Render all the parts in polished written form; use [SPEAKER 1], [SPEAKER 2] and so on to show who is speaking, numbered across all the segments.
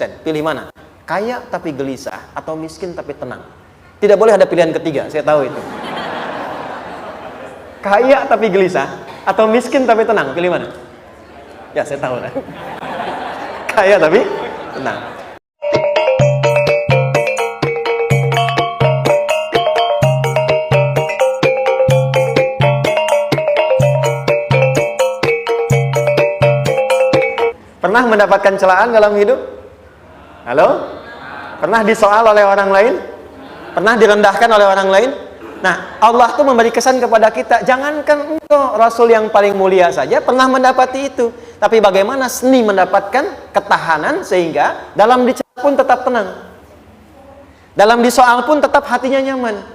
[SPEAKER 1] konsisten. Pilih mana? Kaya tapi gelisah atau miskin tapi tenang? Tidak boleh ada pilihan ketiga, saya tahu itu. Kaya tapi gelisah atau miskin tapi tenang? Pilih mana? Ya, saya tahu lah. Kaya tapi tenang. Pernah mendapatkan celaan dalam hidup? Halo? Pernah disoal oleh orang lain? Pernah direndahkan oleh orang lain? Nah, Allah tuh memberi kesan kepada kita, jangankan engkau Rasul yang paling mulia saja pernah mendapati itu. Tapi bagaimana seni mendapatkan ketahanan sehingga dalam dicela pun tetap tenang. Dalam disoal pun tetap hatinya nyaman.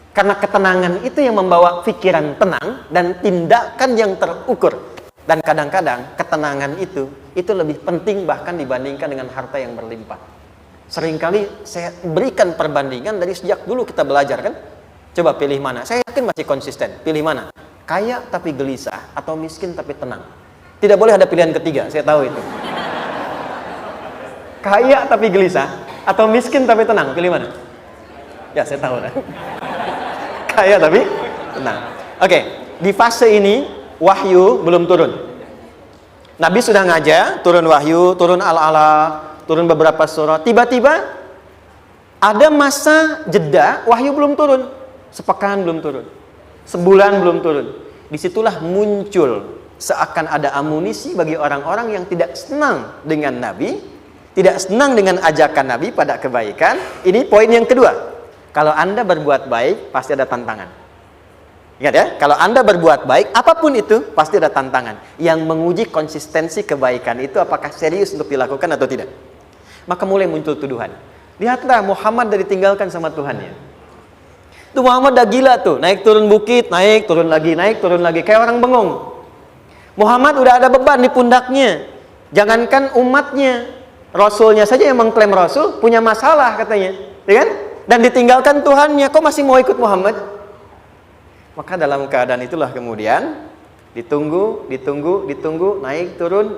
[SPEAKER 1] Karena ketenangan itu yang membawa pikiran tenang dan tindakan yang terukur. Dan kadang-kadang ketenangan itu lebih penting bahkan dibandingkan dengan harta yang berlimpah. Seringkali saya berikan perbandingan dari sejak dulu kita belajar kan. Coba pilih mana? Saya yakin masih konsisten. Pilih mana? Kaya tapi gelisah atau miskin tapi tenang? Tidak boleh ada pilihan ketiga, saya tahu itu. Kaya tapi gelisah atau miskin tapi tenang? Pilih mana? Ya, saya tahu lah. Kaya tapi tenang. Oke, di fase ini wahyu belum turun. Nabi sudah ngajar, turun wahyu, turun al-alaq, turun beberapa surah. Tiba-tiba ada masa jeda, wahyu belum turun. Sepekan belum turun. Sebulan belum turun. Disitulah muncul seakan ada amunisi bagi orang-orang yang tidak senang dengan Nabi, tidak senang dengan ajakan Nabi pada kebaikan. Ini poin yang kedua. Kalau Anda berbuat baik, pasti ada tantangan. Ingat ya, kalau Anda berbuat baik, apapun itu, pasti ada tantangan. Yang menguji konsistensi kebaikan itu apakah serius untuk dilakukan atau tidak. Maka mulai muncul tuduhan. Lihatlah Muhammad dari tinggalkan sama Tuhannya. Itu Muhammad dah gila tuh, naik turun bukit, naik turun lagi, kayak orang bengong. Muhammad udah ada beban di pundaknya. Jangankan umatnya, Rasulnya saja yang mengklaim Rasul, punya masalah katanya. Ya kan? Dan ditinggalkan Tuhannya, kok masih mau ikut Muhammad? Maka dalam keadaan itulah kemudian ditunggu, naik turun,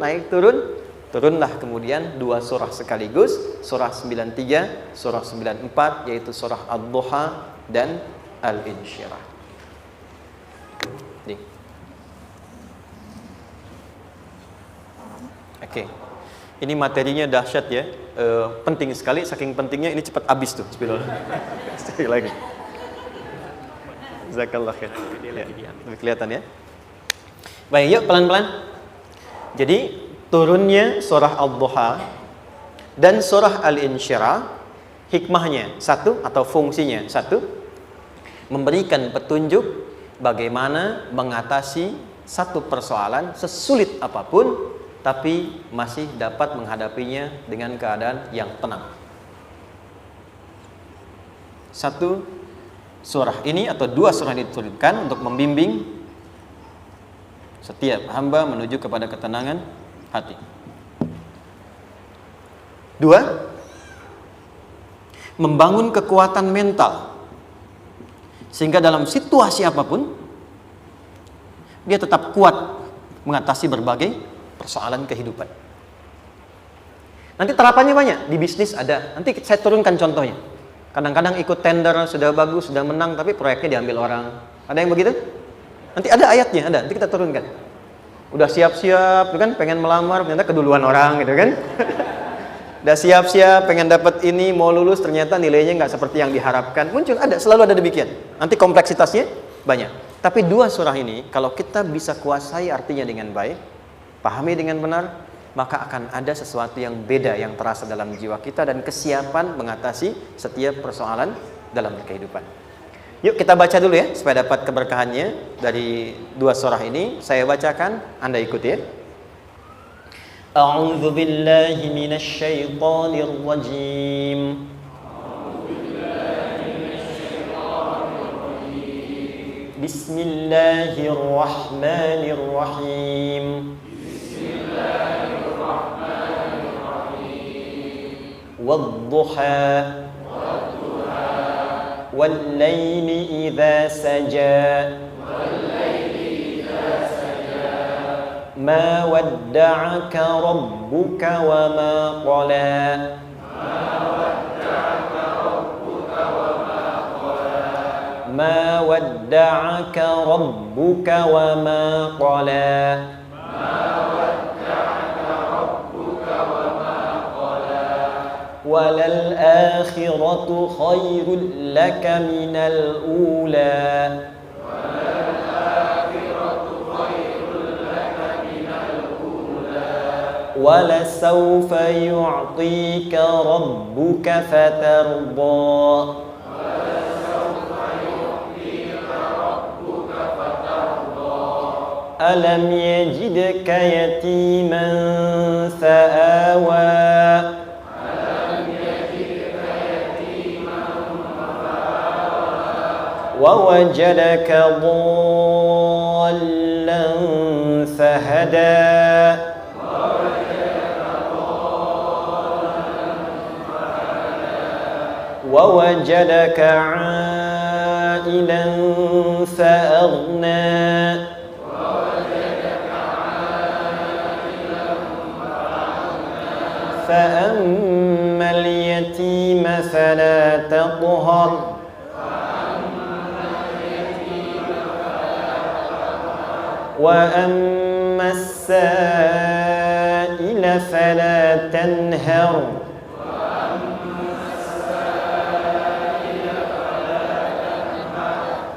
[SPEAKER 1] turunlah kemudian dua surah sekaligus, surah 93, surah 94, yaitu surah Ad-Duha dan Al-Insyirah. Oke. Ini materinya dahsyat ya. Penting sekali, saking pentingnya ini cepat habis tuh. Sekali lagi. Jazakallah khair. Lebih kelihatan ya. Baik, yuk pelan-pelan. Jadi turunnya surah Ad-Duha dan surah Al-Insyirah, hikmahnya satu atau fungsinya satu, memberikan petunjuk bagaimana mengatasi satu persoalan sesulit apapun tapi masih dapat menghadapinya dengan keadaan yang tenang. Satu surah ini atau dua surah ini diturunkan untuk membimbing setiap hamba menuju kepada ketenangan hati. Dua, membangun kekuatan mental sehingga dalam situasi apapun dia tetap kuat mengatasi berbagai persoalan kehidupan. Nanti terapannya banyak, di bisnis ada. Nanti saya turunkan contohnya. Kadang-kadang ikut tender, sudah bagus, sudah menang, tapi proyeknya diambil orang. Ada yang begitu? Nanti ada ayatnya, ada. Nanti kita turunkan. Udah siap-siap, kan? Pengen melamar, ternyata keduluan orang, gitu kan? Udah siap-siap, pengen dapat ini, mau lulus, ternyata nilainya nggak seperti yang diharapkan. Muncul, ada, selalu ada demikian. Nanti kompleksitasnya banyak. Tapi dua surah ini, kalau kita bisa kuasai artinya dengan baik, pahami dengan benar, maka akan ada sesuatu yang beda yang terasa dalam jiwa kita dan kesiapan mengatasi setiap persoalan dalam kehidupan. Yuk kita baca dulu ya supaya dapat keberkahannya dari dua surah ini. Saya bacakan, Anda ikuti ya. A'udzu billahi minasy syaithanir rajim. Bismillahirrahmanirrahim. والضحى والليل إذا سجى Ma wadda'aka rabbuka wa ma qala. Ma wadda'aka rabbuka wa ma qala. Walal akhiratu khairul laka minal ula. ولسوف يعطيك ربك فترضى ألم يجدك يتيما فآوى ووجدك ضالا فهدى ووجدك عائلا فأغنى فأما اليتيم فلا تقهر وأما السائل فلا تنهر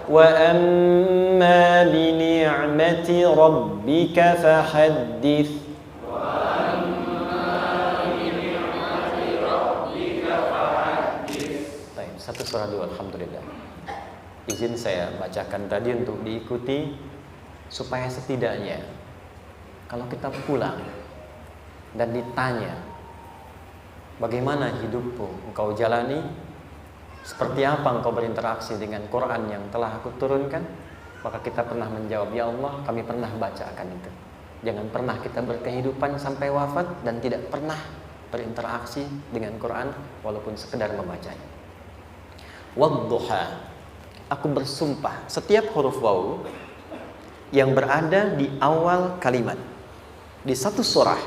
[SPEAKER 1] وأما بنعمة ربك فحدث. Baik, satu surah dulu, alhamdulillah. Izin saya bacakan tadi untuk diikuti supaya setidaknya kalau kita pulang dan ditanya bagaimana hidupmu engkau jalani, seperti apa engkau berinteraksi dengan Quran yang telah aku turunkan, maka kita pernah menjawab, ya Allah, kami pernah baca akan itu. Jangan pernah kita berkehidupan sampai wafat dan tidak pernah berinteraksi dengan Quran walaupun sekedar membacanya. Wadduha, aku bersumpah, setiap huruf waw yang berada di awal kalimat di satu surah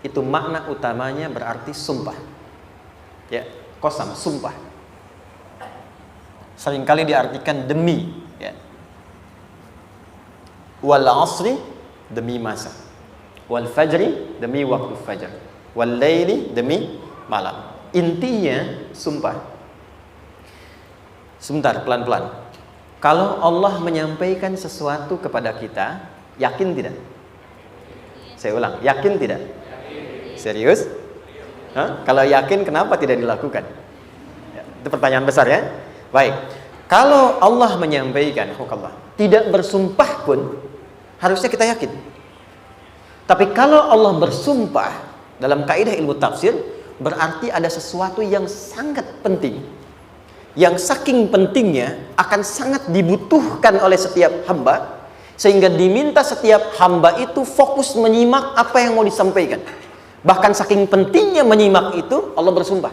[SPEAKER 1] itu makna utamanya berarti sumpah. Ya, qasam, sumpah. Seringkali diartikan demi, ya. Wal asri, demi masa. Wal fajri, demi waktu fajar. Wal laili, demi malam. Intinya sumpah. Sebentar, pelan-pelan. Kalau Allah menyampaikan sesuatu kepada kita, yakin tidak? Saya ulang, yakin tidak? Serius? Hah? Kalau yakin, kenapa tidak dilakukan? Ya, itu pertanyaan besar, ya. Baik, kalau Allah menyampaikan Allah tidak bersumpah pun harusnya kita yakin. Tapi kalau Allah bersumpah dalam kaidah ilmu tafsir berarti ada sesuatu yang sangat penting, yang saking pentingnya akan sangat dibutuhkan oleh setiap hamba, sehingga diminta setiap hamba itu fokus menyimak apa yang mau disampaikan. Bahkan saking pentingnya menyimak itu Allah bersumpah.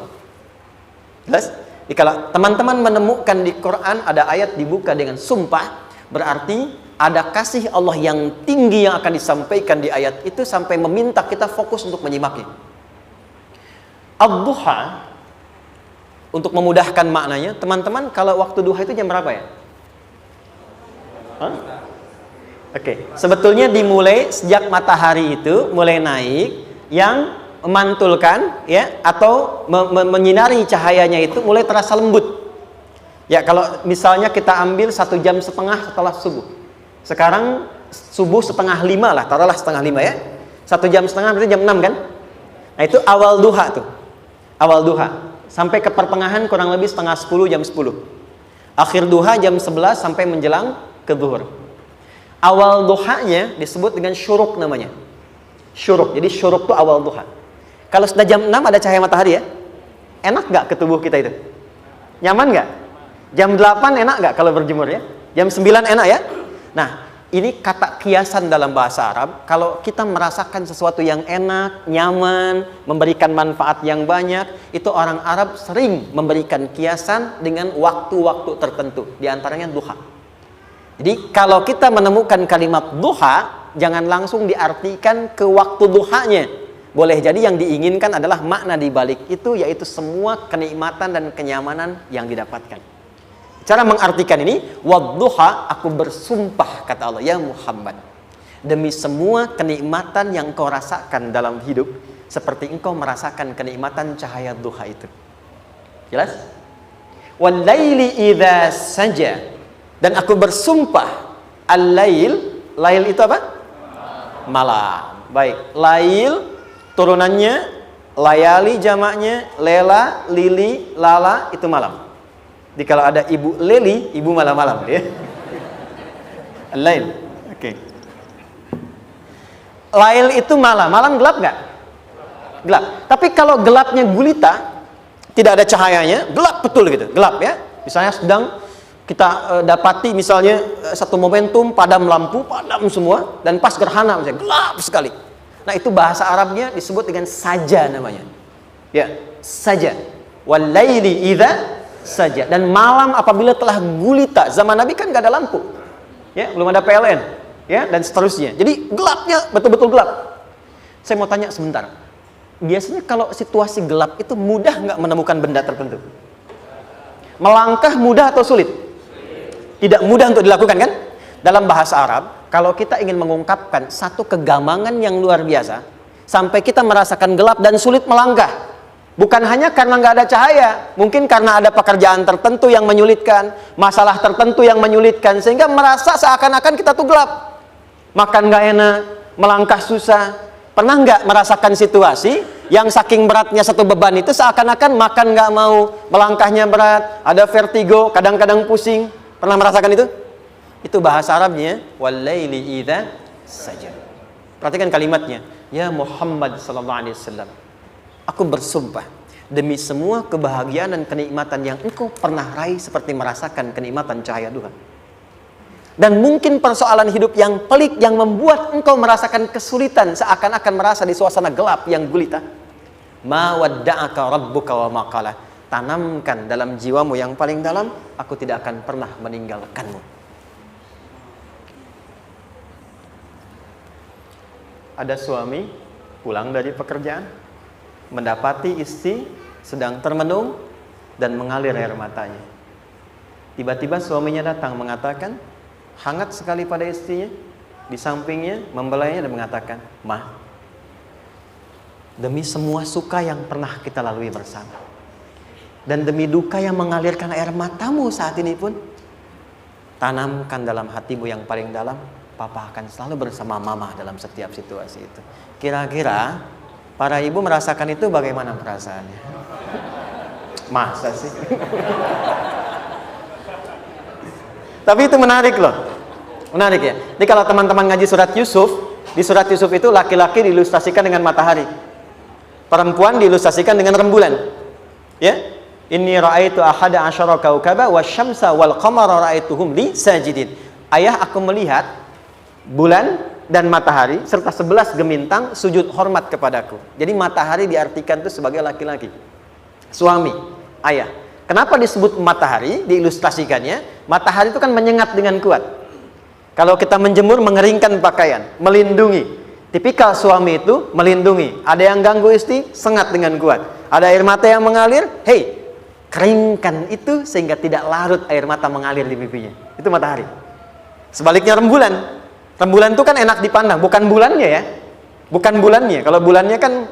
[SPEAKER 1] Jelas? Kalau teman-teman menemukan di Quran ada ayat dibuka dengan sumpah, berarti ada kasih Allah yang tinggi yang akan disampaikan di ayat itu sampai meminta kita fokus untuk menyimaknya. Ad-duha, untuk memudahkan maknanya, teman-teman kalau waktu duha itu jam berapa ya? Oke, sebetulnya dimulai sejak matahari itu mulai naik, yang memantulkan, ya, atau menyinari cahayanya itu mulai terasa lembut. Ya, kalau misalnya kita ambil 1,5 jam setelah subuh. Sekarang subuh 4:30 lah, taruhlah 4:30 ya. 1,5 jam berarti jam 6 kan? Nah, itu awal duha tuh. Awal duha. Sampai ke pertengahan kurang lebih 9:30, jam 10. Akhir duha jam 11 sampai menjelang ke zuhur. Awal duhanya disebut dengan syuruk namanya. Syuruk. Jadi syuruk itu awal duha. Kalau sudah jam 6 ada cahaya matahari ya. Enak nggak ke tubuh kita itu? Nyaman nggak? Jam 8 enak nggak kalau berjemur ya? Jam 9 enak ya? Nah, ini kata kiasan dalam bahasa Arab. Kalau kita merasakan sesuatu yang enak, nyaman, memberikan manfaat yang banyak, itu orang Arab sering memberikan kiasan dengan waktu-waktu tertentu. Di antaranya duha. Jadi kalau kita menemukan kalimat duha jangan langsung diartikan ke waktu duhanya. Boleh jadi yang diinginkan adalah makna di balik itu, yaitu semua kenikmatan dan kenyamanan yang didapatkan. Cara mengartikan ini, wadduha, aku bersumpah, kata Allah, ya Muhammad, demi semua kenikmatan yang kau rasakan dalam hidup, seperti engkau merasakan kenikmatan cahaya duha itu. Jelas? Wal-laili idza saja, dan aku bersumpah, al-lail, lail itu apa? Malam. Baik, lail turunannya, layali jamaknya, lela, lili, lala, itu malam. Jadi kalau ada ibu leli, ibu malam-malam ya. Lail. Oke. Lail itu malam. Malam gelap nggak? Gelap. Tapi kalau gelapnya gulita, tidak ada cahayanya, gelap betul gitu. Gelap ya. Misalnya sedang kita dapati misalnya satu momentum padam lampu, padam semua, dan pas gerhana misalnya gelap sekali. Nah, itu bahasa Arabnya disebut dengan saja namanya. Ya, saja. Wal laili idza saja. Dan malam apabila telah gulita. Zaman Nabi kan gak ada lampu. Ya, belum ada PLN, ya, dan seterusnya. Jadi gelapnya betul-betul gelap. Saya mau tanya sebentar. Biasanya kalau situasi gelap itu mudah nggak menemukan benda tertentu? Melangkah mudah atau sulit? Tidak mudah untuk dilakukan kan? Dalam bahasa Arab, kalau kita ingin mengungkapkan satu kegamangan yang luar biasa, sampai kita merasakan gelap dan sulit melangkah, bukan hanya karena nggak ada cahaya, mungkin karena ada pekerjaan tertentu yang menyulitkan, masalah tertentu yang menyulitkan, sehingga merasa seakan-akan kita tuh gelap, makan nggak enak, melangkah susah. Pernah nggak merasakan situasi yang saking beratnya satu beban itu seakan-akan makan nggak mau, melangkahnya berat, ada vertigo, kadang-kadang pusing. Pernah merasakan itu? Itu bahasa Arabnya wal-laili idza saja. Perhatikan kalimatnya, ya Muhammad sallallahu alaihi wasallam, aku bersumpah demi semua kebahagiaan dan kenikmatan yang engkau pernah raih, seperti merasakan kenikmatan cahaya duha. Dan mungkin persoalan hidup yang pelik yang membuat engkau merasakan kesulitan, seakan-akan merasa di suasana gelap yang gulita. Ma wadda'aka rabbuka wa ma qala. Tanamkan dalam jiwamu yang paling dalam, aku tidak akan pernah meninggalkanmu. Ada suami pulang dari pekerjaan, mendapati istri sedang termenung dan mengalir air matanya. Tiba-tiba suaminya datang mengatakan, hangat sekali pada istrinya, di sampingnya membelainya dan mengatakan, "Ma, demi semua suka yang pernah kita lalui bersama, dan demi duka yang mengalirkan air matamu saat ini pun, tanamkan dalam hatimu yang paling dalam, Papa akan selalu bersama Mama dalam setiap situasi itu." Kira-kira para ibu merasakan itu bagaimana perasaannya? Masa sih? Tapi itu menarik loh. Menarik ya. Jadi kalau teman-teman ngaji surat Yusuf, di surat Yusuf itu laki-laki diilustrasikan dengan matahari, perempuan diilustrasikan dengan rembulan. Ya. Inni ra'aitu ahada asyara kaukaba wasyamsa wal qamara ra'aituhum li sajidin. Ayah, aku melihat bulan dan matahari serta 11 gemintang sujud hormat kepadaku. Jadi matahari diartikan itu sebagai laki-laki, suami, ayah. Kenapa disebut matahari? Diilustrasikannya, matahari itu kan menyengat dengan kuat. Kalau kita menjemur, mengeringkan pakaian, melindungi. Tipikal suami itu melindungi. Ada yang ganggu istri, sengat dengan kuat. Ada air mata yang mengalir, hei, keringkan itu sehingga tidak larut air mata mengalir di pipinya. Itu matahari. Sebaliknya rembulan. Rembulan itu kan enak dipandang, bukan bulannya ya. Bukan bulannya. Kalau bulannya kan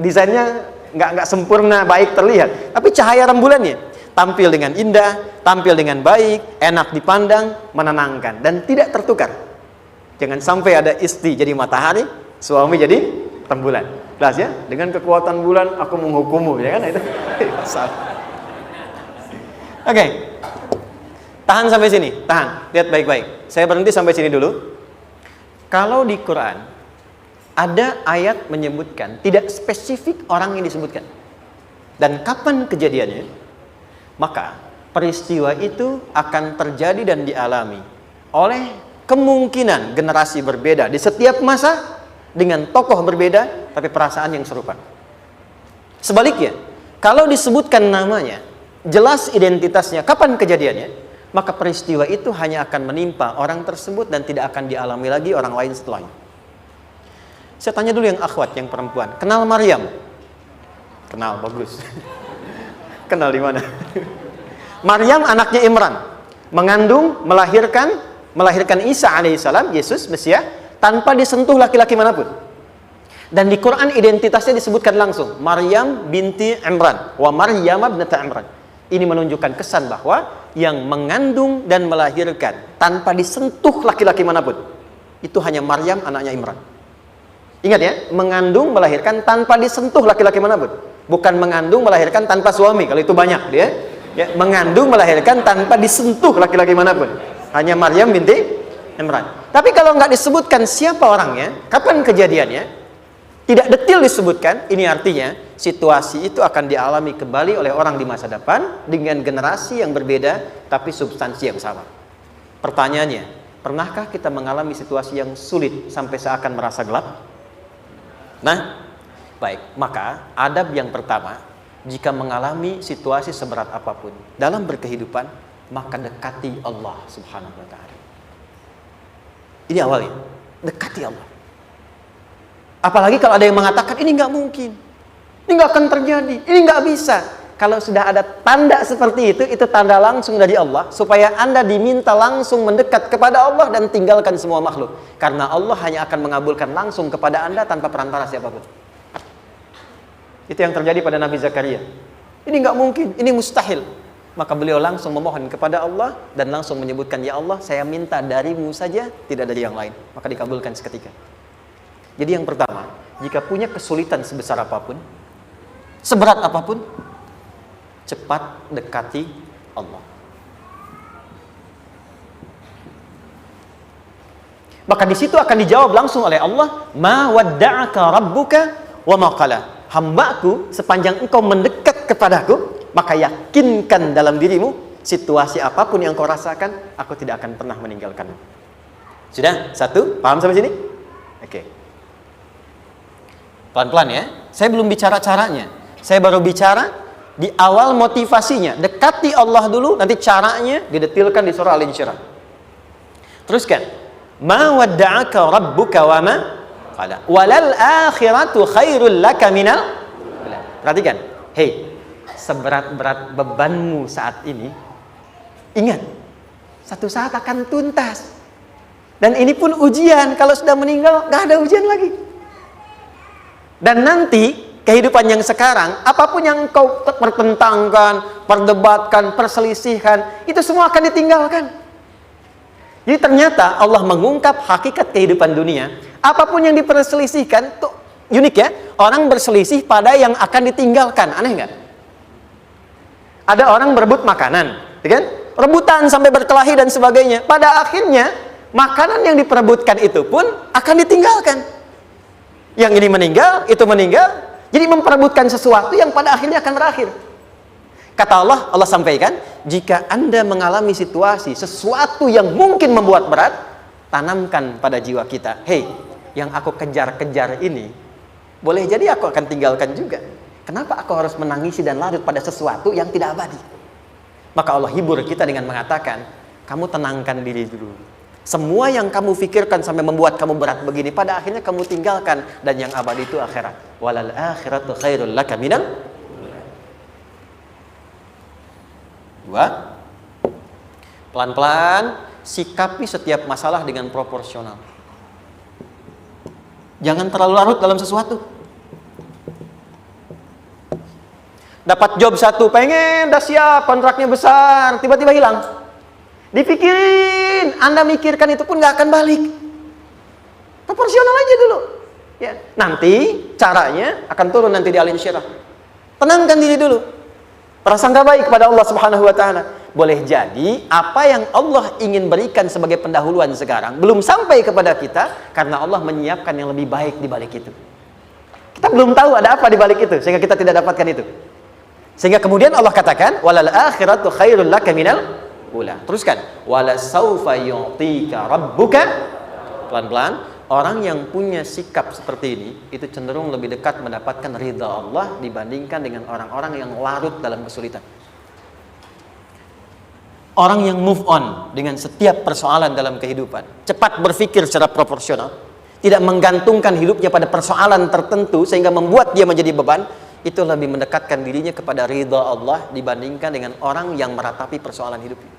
[SPEAKER 1] desainnya nggak sempurna, baik terlihat. Tapi cahaya rembulannya tampil dengan indah, tampil dengan baik, enak dipandang, menenangkan, dan tidak tertukar. Jangan sampai ada istri jadi matahari, suami jadi rembulan. Jelas ya? Dengan kekuatan bulan aku menghukummu, ya kan? Itu Oke. Tahan sampai sini, tahan. Lihat baik-baik. Saya berhenti sampai sini dulu. Kalau di Quran ada ayat menyebutkan, tidak spesifik orang yang disebutkan dan kapan kejadiannya, maka peristiwa itu akan terjadi dan dialami oleh kemungkinan generasi berbeda di setiap masa dengan tokoh berbeda tapi perasaan yang serupa. Sebaliknya, kalau disebutkan namanya, jelas identitasnya, kapan kejadiannya, maka peristiwa itu hanya akan menimpa orang tersebut dan tidak akan dialami lagi orang lain setelahnya. Saya tanya dulu yang akhwat, yang perempuan. Kenal Maryam? Kenal, bagus. Kenal di mana? Maryam anaknya Imran. Mengandung, melahirkan Isa alaihissalam, Yesus, Mesias, tanpa disentuh laki-laki manapun. Dan di Quran identitasnya disebutkan langsung, Maryam binti Imran, wa Maryam ibnata Imran. Ini menunjukkan kesan bahwa yang mengandung dan melahirkan tanpa disentuh laki-laki manapun, itu hanya Maryam anaknya Imran. Ingat ya, mengandung, melahirkan tanpa disentuh laki-laki manapun. Bukan mengandung, melahirkan tanpa suami, kalau itu banyak dia. Ya, mengandung, melahirkan tanpa disentuh laki-laki manapun. Hanya Maryam binti Imran. Tapi kalau nggak disebutkan siapa orangnya, kapan kejadiannya, tidak detail disebutkan, ini artinya situasi itu akan dialami kembali oleh orang di masa depan dengan generasi yang berbeda tapi substansi yang sama. Pertanyaannya, pernahkah kita mengalami situasi yang sulit sampai seakan merasa gelap? Nah, baik, maka adab yang pertama, jika mengalami situasi seberat apapun dalam berkehidupan, maka dekati Allah Subhanahu wa ta'ala. Ini awalnya, dekati Allah. Apalagi kalau ada yang mengatakan ini nggak mungkin, ini nggak akan terjadi, ini nggak bisa. Kalau sudah ada tanda seperti itu tanda langsung dari Allah supaya Anda diminta langsung mendekat kepada Allah dan tinggalkan semua makhluk. Karena Allah hanya akan mengabulkan langsung kepada Anda tanpa perantara siapapun. Itu yang terjadi pada Nabi Zakaria. Ini nggak mungkin, ini mustahil. Maka beliau langsung memohon kepada Allah dan langsung menyebutkan, ya Allah, saya minta darimu saja, tidak dari yang lain. Maka dikabulkan seketika. Jadi yang pertama, jika punya kesulitan sebesar apapun, seberat apapun, cepat dekati Allah. Maka di situ akan dijawab langsung oleh Allah, ma wadda'aka rabbuka wa ma qala. Hambaku, sepanjang engkau mendekat kepadaku, maka yakinkan dalam dirimu, situasi apapun yang kau rasakan, aku tidak akan pernah meninggalkanmu. Sudah? Satu? Paham sampai sini? Oke. Pelan-pelan ya. Saya belum bicara caranya. Saya baru bicara di awal motivasinya. Dekati Allah dulu, nanti caranya didetilkan di surah Al-Insyirah. Teruskan. Ma wadda'aka rabbuka wa ma qala. Walal akhiratu khairul laka minal. Perhatikan. Hei, seberat-berat bebanmu saat ini, ingat, satu saat akan tuntas. Dan ini pun ujian. Kalau sudah meninggal, gak ada ujian lagi. Dan nanti kehidupan yang sekarang, apapun yang kau pertentangkan, perdebatkan, perselisihkan, itu semua akan ditinggalkan. Jadi ternyata Allah mengungkap hakikat kehidupan dunia. Apapun yang diperselisihkan, tuh unik ya. Orang berselisih pada yang akan ditinggalkan. Aneh nggak? Ada orang berebut makanan, ya kan? Rebutan sampai berkelahi dan sebagainya. Pada akhirnya makanan yang diperebutkan itu pun akan ditinggalkan. Yang ini meninggal, itu meninggal. Jadi memperebutkan sesuatu yang pada akhirnya akan berakhir. Kata Allah, Allah sampaikan, jika Anda mengalami situasi, sesuatu yang mungkin membuat berat, tanamkan pada jiwa kita, hei, yang aku kejar-kejar ini, boleh jadi aku akan tinggalkan juga. Kenapa aku harus menangisi dan larut pada sesuatu yang tidak abadi? Maka Allah hibur kita dengan mengatakan, kamu tenangkan diri dulu. Semua yang kamu pikirkan sampai membuat kamu berat begini, pada akhirnya kamu tinggalkan. Dan yang abadi itu akhirat. Walal akhiratu khairul laka minal. Dua, pelan-pelan sikapi setiap masalah dengan proporsional. Jangan terlalu larut dalam sesuatu. Dapat job satu, pengen, dah siap, kontraknya besar, tiba-tiba hilang. Dipikirin, Anda mikirkan itu pun nggak akan balik. Proporsional aja dulu. Ya, nanti caranya akan turun nanti di Al-Insyirah. Tenangkan diri dulu. Prasangka baik kepada Allah Subhanahu wa ta'ala. Boleh jadi apa yang Allah ingin berikan sebagai pendahuluan sekarang belum sampai kepada kita karena Allah menyiapkan yang lebih baik di balik itu. Kita belum tahu ada apa di balik itu sehingga kita tidak dapatkan itu. Sehingga kemudian Allah katakan walal akhiratu khairul laka minal ula. Teruskan. Wala saufa yu'tika rabbuka. Pelan-pelan. Orang yang punya sikap seperti ini itu cenderung lebih dekat mendapatkan ridha Allah dibandingkan dengan orang-orang yang larut dalam kesulitan. Orang yang move on dengan setiap persoalan dalam kehidupan, cepat berpikir secara proporsional, tidak menggantungkan hidupnya pada persoalan tertentu sehingga membuat dia menjadi beban, itu lebih mendekatkan dirinya kepada ridha Allah dibandingkan dengan orang yang meratapi persoalan hidupnya.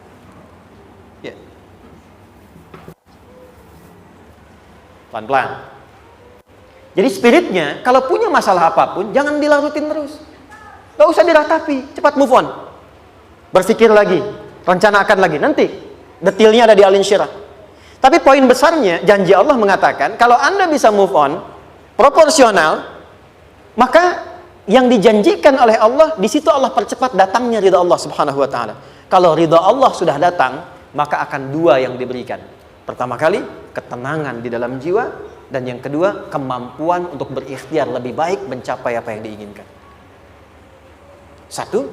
[SPEAKER 1] Ya. Pelan-pelan. Jadi spiritnya, kalau punya masalah apapun, jangan dilarutin terus. Gak usah diratapi, cepat move on. Berpikir lagi, rencanakan lagi. Nanti, detailnya ada di Al-Insyirah. Tapi poin besarnya, janji Allah mengatakan, kalau Anda bisa move on, proporsional, maka yang dijanjikan oleh Allah, di situ Allah percepat datangnya ridha Allah subhanahu wa ta'ala. Kalau ridha Allah sudah datang, maka akan dua yang diberikan. Pertama kali, ketenangan di dalam jiwa, dan yang kedua, kemampuan untuk berikhtiar lebih baik mencapai apa yang diinginkan. Satu,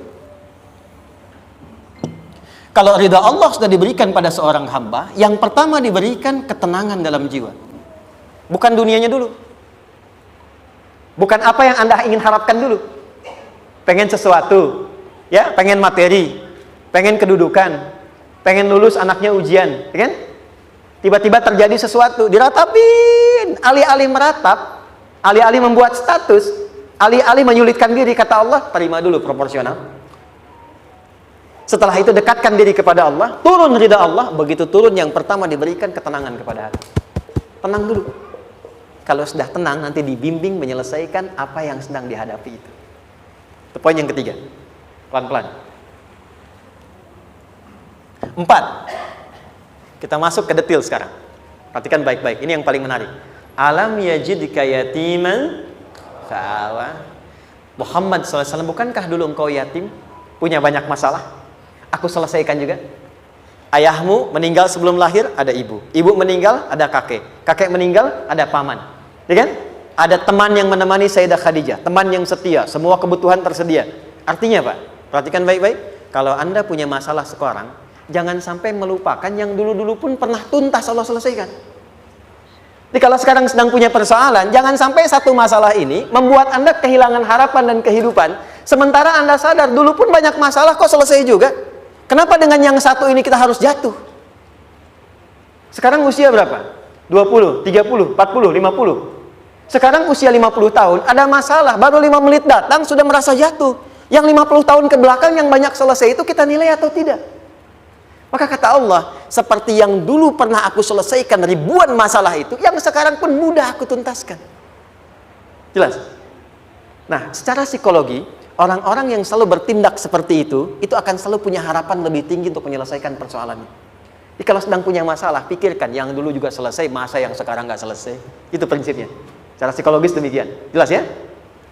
[SPEAKER 1] kalau ridha Allah sudah diberikan pada seorang hamba, yang pertama diberikan ketenangan dalam jiwa. Bukan dunianya dulu. Bukan apa yang Anda ingin harapkan dulu. Pengen sesuatu, ya, pengen materi, pengen kedudukan, pengen lulus anaknya ujian, ya kan? Tiba-tiba terjadi sesuatu, diratapin, alih-alih meratap, alih-alih membuat status, alih-alih menyulitkan diri, kata Allah, terima dulu proporsional. Setelah itu dekatkan diri kepada Allah, turun ridha Allah, begitu turun yang pertama diberikan ketenangan kepada hati. Tenang dulu. Kalau sudah tenang, nanti dibimbing menyelesaikan apa yang sedang dihadapi itu. Itu poin yang ketiga. Pelan-pelan. 4. Kita masuk ke detail sekarang. Perhatikan baik-baik. Ini yang paling menarik. Alam yajidka yatiman fa'awa. Muhammad SAW, bukankah dulu engkau yatim? Punya banyak masalah? Aku selesaikan juga. Ayahmu meninggal sebelum lahir, ada ibu. Ibu meninggal, ada kakek. Kakek meninggal, ada paman. Ya kan? Ada teman yang menemani Sayyidah Khadijah, teman yang setia, semua kebutuhan tersedia. Artinya Pak, perhatikan baik-baik. Kalau Anda punya masalah sekarang, jangan sampai melupakan yang dulu-dulu pun pernah tuntas Allah selesaikan. Jadi kalau sekarang sedang punya persoalan, jangan sampai satu masalah ini membuat Anda kehilangan harapan dan kehidupan. Sementara Anda sadar, dulu pun banyak masalah kok selesai juga. Kenapa dengan yang satu ini kita harus jatuh? Sekarang usia berapa? 20, 30, 40, 50. Sekarang usia 50 tahun, ada masalah, baru 5 menit datang sudah merasa jatuh. Yang 50 tahun ke belakang yang banyak selesai itu kita nilai atau tidak? Maka kata Allah, seperti yang dulu pernah aku selesaikan ribuan masalah itu, yang sekarang pun mudah aku tuntaskan. Jelas? Nah, secara psikologi, orang-orang yang selalu bertindak seperti itu akan selalu punya harapan lebih tinggi untuk menyelesaikan persoalannya. Jadi kalau sedang punya masalah, pikirkan yang dulu juga selesai, masa yang sekarang nggak selesai. Itu prinsipnya. Secara psikologis demikian. Jelas ya?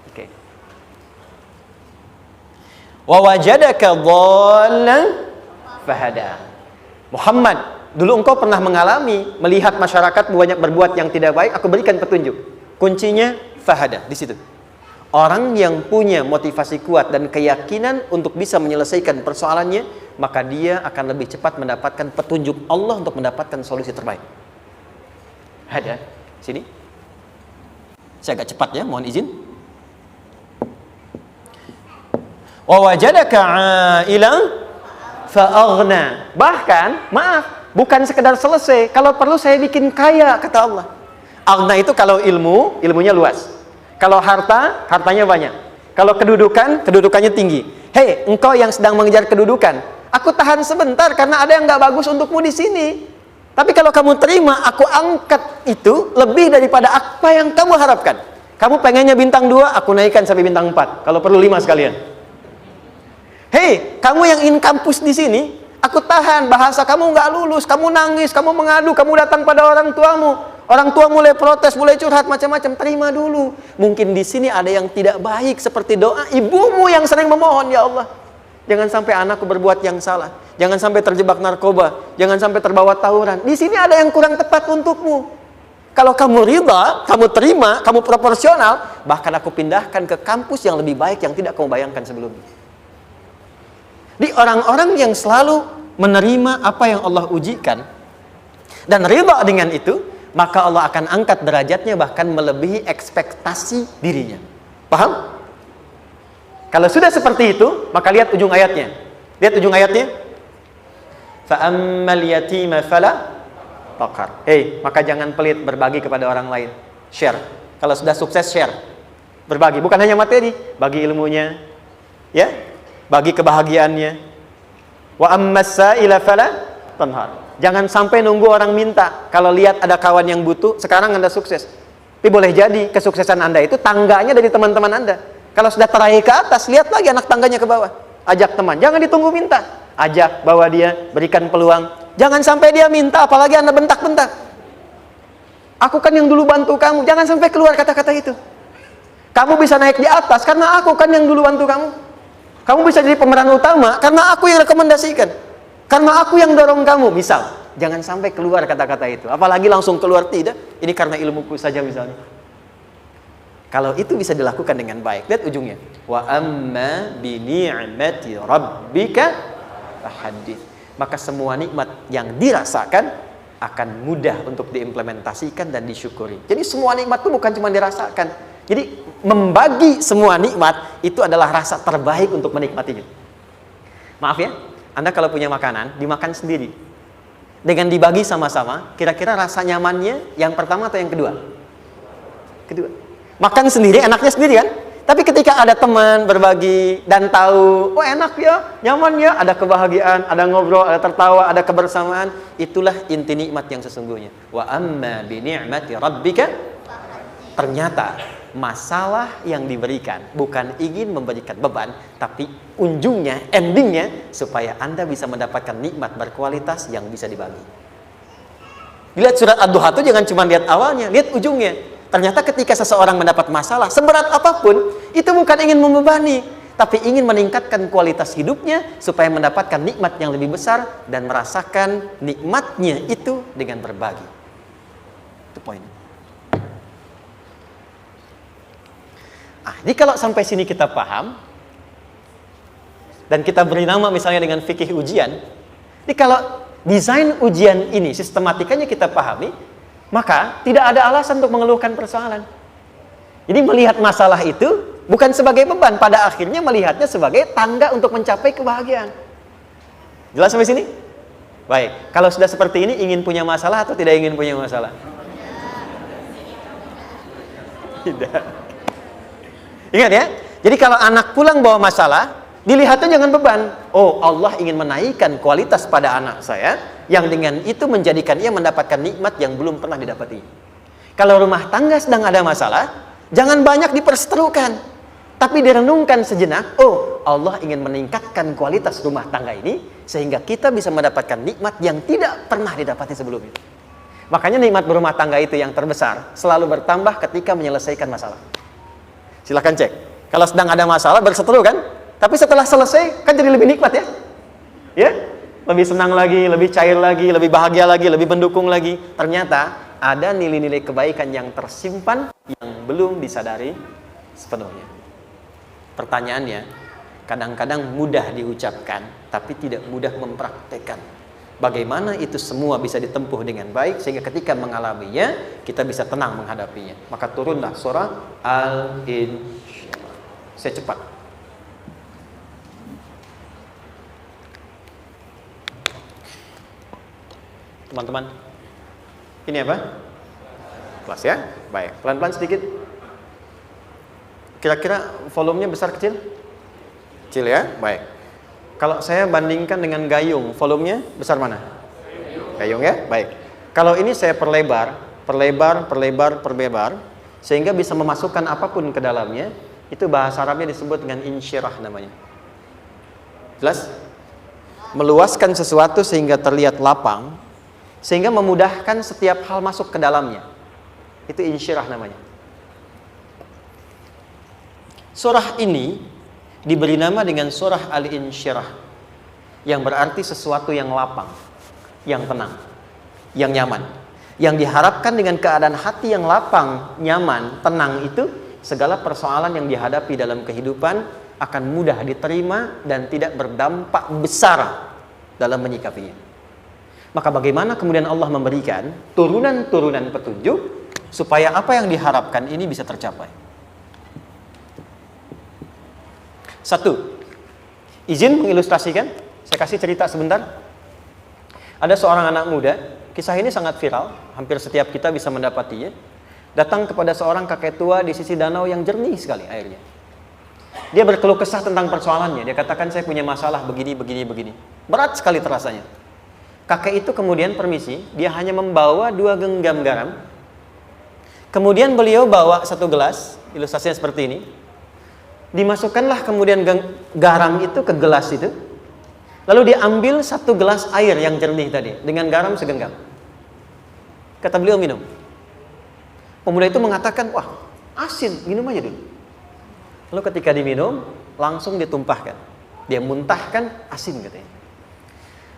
[SPEAKER 1] Oke. Wa wajadaka dhallan fahada. Muhammad, dulu engkau pernah mengalami melihat masyarakat banyak berbuat yang tidak baik, aku berikan petunjuk. Kuncinya fahada di situ. Orang yang punya motivasi kuat dan keyakinan untuk bisa menyelesaikan persoalannya, maka dia akan lebih cepat mendapatkan petunjuk Allah untuk mendapatkan solusi terbaik. Ada sini. Saya agak cepat ya, mohon izin. Wa wajadaka 'ailan fa'aghna. Bahkan, maaf, bukan sekedar selesai, kalau perlu saya bikin kaya, kata Allah. Aghna itu kalau ilmunya luas. Kalau harta, hartanya banyak. Kalau kedudukan, kedudukannya tinggi. Hei, engkau yang sedang mengejar kedudukan, aku tahan sebentar karena ada yang nggak bagus untukmu di sini. Tapi kalau kamu terima, aku angkat itu lebih daripada apa yang kamu harapkan. Kamu pengennya bintang 2, aku naikkan sampai bintang 4. Kalau perlu 5 sekalian. Hei, kamu yang ingin kampus di sini, aku tahan. Bahasa kamu nggak lulus, kamu nangis, kamu mengadu, kamu datang pada orang tuamu. Orang tua mulai protes, mulai curhat, macam-macam. Terima dulu. Mungkin di sini ada yang tidak baik, seperti doa ibumu yang sering memohon, ya Allah, jangan sampai anakku berbuat yang salah. Jangan sampai terjebak narkoba. Jangan sampai terbawa tawuran. Di sini ada yang kurang tepat untukmu. Kalau kamu ridha, kamu terima, kamu proporsional, bahkan aku pindahkan ke kampus yang lebih baik yang tidak kamu bayangkan sebelumnya. Di orang-orang yang selalu menerima apa yang Allah ujikan dan ridha dengan itu, maka Allah akan angkat derajatnya bahkan melebihi ekspektasi dirinya. Paham? Kalau sudah seperti itu, maka lihat ujung ayatnya. Lihat ujung ayatnya. فَأَمَّا الْيَتِيمَ فَلَا taqhar. Maka jangan pelit, berbagi kepada orang lain. Share. Kalau sudah sukses, share. Berbagi, bukan hanya materi, bagi ilmunya, ya, bagi kebahagiaannya. Wa ammas sa'ila fala tanhar. Jangan sampai nunggu orang minta. Kalau lihat ada kawan yang butuh, sekarang Anda sukses. Tapi boleh jadi kesuksesan Anda itu tangganya dari teman-teman Anda. Kalau sudah teraih ke atas, lihat lagi anak tangganya ke bawah. Ajak teman, jangan ditunggu minta. Ajak, bawa dia, berikan peluang. Jangan sampai dia minta, apalagi Anda bentak-bentak. Aku kan yang dulu bantu kamu. Jangan sampai keluar kata-kata itu. Kamu bisa naik di atas karena aku kan yang dulu bantu kamu. Kamu bisa jadi pemeran utama karena aku yang rekomendasikan. Karena aku yang dorong kamu. Misal, jangan sampai keluar kata-kata itu. Apalagi langsung keluar, tidak. Ini karena ilmuku saja misalnya. Kalau itu bisa dilakukan dengan baik, lihat ujungnya. Wa amma bi ni'mati rabbika fahaddits. Maka semua nikmat yang dirasakan akan mudah untuk diimplementasikan dan disyukuri. Jadi semua nikmat itu bukan cuma dirasakan. Jadi membagi semua nikmat itu adalah rasa terbaik untuk menikmatinya. Maaf ya, Anda kalau punya makanan, dimakan sendiri. Dengan dibagi sama-sama, kira-kira rasa nyamannya yang pertama atau yang kedua? Kedua. Makan sendiri, enaknya sendiri kan? Tapi ketika ada teman berbagi dan tahu, oh enak ya, nyaman ya, ada kebahagiaan, ada ngobrol, ada tertawa, ada kebersamaan, itulah inti nikmat yang sesungguhnya. Wa amma bi ni'mati rabbika. Ternyata masalah yang diberikan bukan ingin memberikan beban, tapi ujungnya, endingnya supaya Anda bisa mendapatkan nikmat berkualitas yang bisa dibagi. Lihat surat Ad-Duha itu jangan cuma lihat awalnya, lihat ujungnya. Ternyata ketika seseorang mendapat masalah, seberat apapun, itu bukan ingin membebani, tapi ingin meningkatkan kualitas hidupnya supaya mendapatkan nikmat yang lebih besar dan merasakan nikmatnya itu dengan berbagi. Itu poinnya. Jadi kalau sampai sini kita paham, dan kita beri nama misalnya dengan fikih ujian, jadi kalau desain ujian ini sistematikanya kita pahami, maka tidak ada alasan untuk mengeluhkan persoalan. Jadi melihat masalah itu bukan sebagai beban, pada akhirnya melihatnya sebagai tangga untuk mencapai kebahagiaan. Jelas sampai sini? Baik, kalau sudah seperti ini, ingin punya masalah atau tidak ingin punya masalah? Tidak. Ingat ya, jadi kalau anak pulang bawa masalah, dilihatnya jangan beban. Oh, Allah ingin menaikkan kualitas pada anak saya, yang dengan itu menjadikan ia mendapatkan nikmat yang belum pernah didapati. Kalau rumah tangga sedang ada masalah, jangan banyak diperseterukan, tapi direnungkan sejenak. Oh, Allah ingin meningkatkan kualitas rumah tangga ini, sehingga kita bisa mendapatkan nikmat yang tidak pernah didapati sebelumnya. Makanya nikmat berumah tangga itu yang terbesar, selalu bertambah ketika menyelesaikan masalah. Silahkan cek. Kalau sedang ada masalah, berseteru kan? Tapi setelah selesai, kan jadi lebih nikmat ya? Ya? Lebih senang lagi, lebih cair lagi, lebih bahagia lagi, lebih mendukung lagi. Ternyata ada nilai-nilai kebaikan yang tersimpan yang belum disadari sepenuhnya. Pertanyaannya, kadang-kadang mudah diucapkan, tapi tidak mudah mempraktekkan. Bagaimana itu semua bisa ditempuh dengan baik, sehingga ketika mengalaminya, kita bisa tenang menghadapinya. Maka turunlah surah Al-Insyirah. Saya cepat. Teman-teman, ini apa? Kelas ya? Baik, pelan-pelan sedikit. Kira-kira volumenya besar kecil? Kecil ya? Baik. Kalau saya bandingkan dengan gayung, volumenya besar mana? Gayung ya? Baik. Kalau ini saya perlebar, sehingga bisa memasukkan apapun ke dalamnya, itu bahasa Arabnya disebut dengan insyirah namanya. Jelas? Meluaskan sesuatu sehingga terlihat lapang, sehingga memudahkan setiap hal masuk ke dalamnya. Itu insyirah namanya. Surah ini diberi nama dengan surah Al-Insyirah, yang berarti sesuatu yang lapang, yang tenang, yang nyaman. Yang diharapkan dengan keadaan hati yang lapang, nyaman, tenang itu, segala persoalan yang dihadapi dalam kehidupan akan mudah diterima dan tidak berdampak besar dalam menyikapinya. Maka bagaimana kemudian Allah memberikan turunan-turunan petunjuk supaya apa yang diharapkan ini bisa tercapai? Satu, izin mengilustrasikan. Saya kasih cerita sebentar. Ada seorang anak muda, Kisah ini sangat viral, hampir setiap kita bisa mendapatinya. Datang kepada seorang kakek tua di sisi danau yang jernih sekali airnya. Dia berkeluh kesah tentang persoalannya. Dia katakan, saya punya masalah begini, begini, begini. Berat sekali terasanya. Kakek itu kemudian permisi, dia hanya membawa 2 genggam garam. Kemudian beliau bawa 1 gelas, ilustrasinya seperti ini. Dimasukkanlah kemudian garam itu ke gelas itu. Lalu diambil 1 gelas air yang jernih tadi dengan garam segenggam. Kata beliau, minum. Pemuda itu mengatakan, wah asin, minum aja dulu. Lalu ketika diminum, langsung ditumpahkan. Dia muntahkan asin katanya.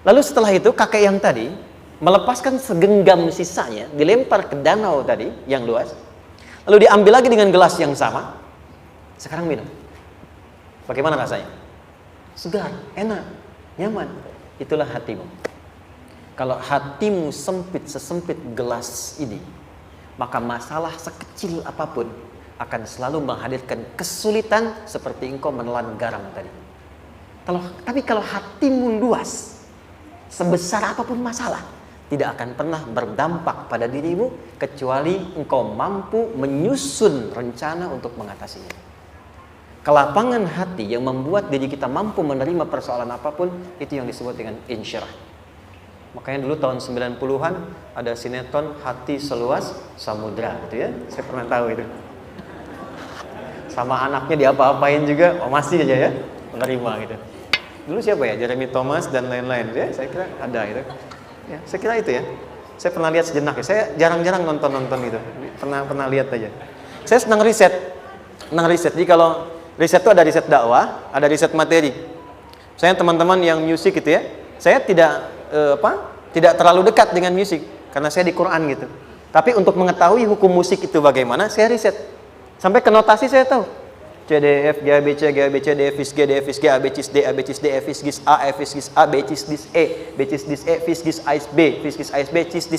[SPEAKER 1] Lalu setelah itu kakek yang tadi melepaskan segenggam sisanya, dilempar ke danau tadi yang luas. Lalu diambil lagi dengan gelas yang sama. Sekarang minum. Bagaimana rasanya? Segar, enak, nyaman. Itulah hatimu. Kalau hatimu sempit sesempit gelas ini, maka masalah sekecil apapun akan selalu menghadirkan kesulitan seperti engkau menelan garam tadi. Tapi kalau hatimu luas, sebesar apapun masalah, tidak akan pernah berdampak pada dirimu kecuali engkau mampu menyusun rencana untuk mengatasinya. Kelapangan hati yang membuat diri kita mampu menerima persoalan apapun, itu yang disebut dengan insyirah. Makanya dulu tahun 90-an ada sinetron Hati Seluas Samudra gitu ya. Saya pernah tahu itu. Sama anaknya diapa-apain juga, oh masih aja ya menerima gitu. Dulu siapa ya? Jeremy Thomas dan lain-lain ya. Saya kira ada itu. Ya, saya kira itu ya. Saya pernah lihat sejenak ya. Saya jarang-jarang nonton itu. Pernah lihat aja. Saya senang riset. Jadi kalau riset itu ada riset dakwah, ada riset materi. Saya teman-teman yang musik gitu ya. Saya tidak terlalu dekat dengan musik karena saya di Quran gitu. Tapi untuk mengetahui hukum musik itu bagaimana, saya riset. Sampai ke notasi saya tahu. C D F G A B C G A B C D F G D F G A B C D A B C D F G A F G A B C D E B C D E F G A B C D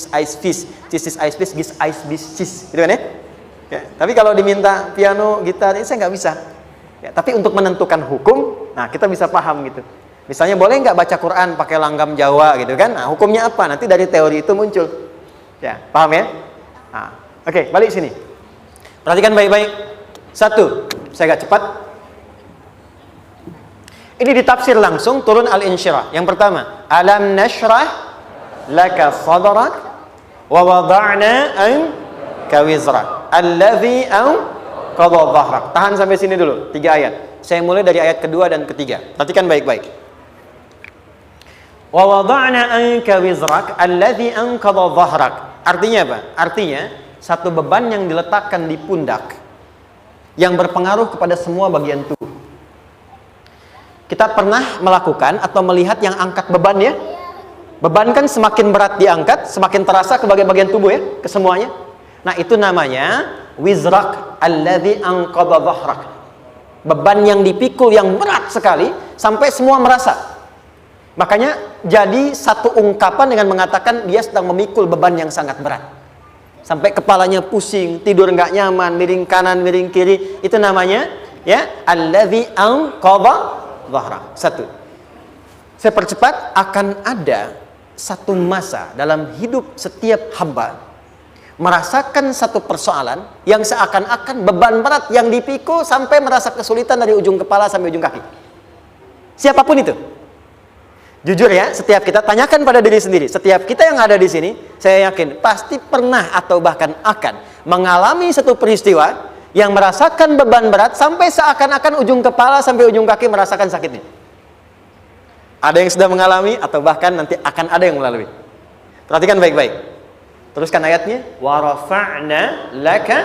[SPEAKER 1] A gitu kan ya? Ya, tapi kalau diminta piano, gitar, ini saya nggak bisa. Ya, tapi untuk menentukan hukum, nah kita bisa paham gitu. Misalnya boleh nggak baca Quran pakai langgam Jawa gitu kan? Nah hukumnya apa? Nanti dari teori itu muncul. Ya, paham ya? Nah, oke, balik sini. Perhatikan baik-baik. 1, saya agak cepat. Ini ditafsir langsung turun al-insyirah. Yang pertama, alam nashrah laka sadrak wa wada'na anka wizrak alladhi anqadha dhahrak. Tahan sampai sini dulu, 3 ayat. Saya mulai dari ayat kedua dan ketiga. Perhatikan baik-baik. Wa wada'na anka wizrak alladhi anqadha dhahrak. Artinya apa? Artinya satu beban yang diletakkan di pundak yang berpengaruh kepada semua bagian tubuh. Kita pernah melakukan atau melihat yang angkat beban ya? Beban kan semakin berat diangkat, semakin terasa ke bagian-bagian tubuh ya, ke semuanya. Nah, itu namanya wizrak alladzi anqadha dhahrak. Beban yang dipikul yang berat sekali sampai semua merasa. Makanya jadi satu ungkapan dengan mengatakan dia sedang memikul beban yang sangat berat. Sampai kepalanya pusing, tidur nggak nyaman, miring kanan, miring kiri. Itu namanya ya alladzi anqadha dhahrak. 1. Saya percepat, akan ada satu masa dalam hidup setiap hamba merasakan satu persoalan yang seakan-akan beban berat yang dipikul sampai merasa kesulitan dari ujung kepala sampai ujung kaki. Siapapun itu. Jujur ya, setiap kita tanyakan pada diri sendiri. Setiap kita yang ada di sini, saya yakin pasti pernah atau bahkan akan mengalami satu peristiwa yang merasakan beban berat sampai seakan-akan ujung kepala sampai ujung kaki merasakan sakitnya. Ada yang sudah mengalami atau bahkan nanti akan ada yang melalui. Perhatikan baik-baik. Teruskan ayatnya. Wa rafa'na laka.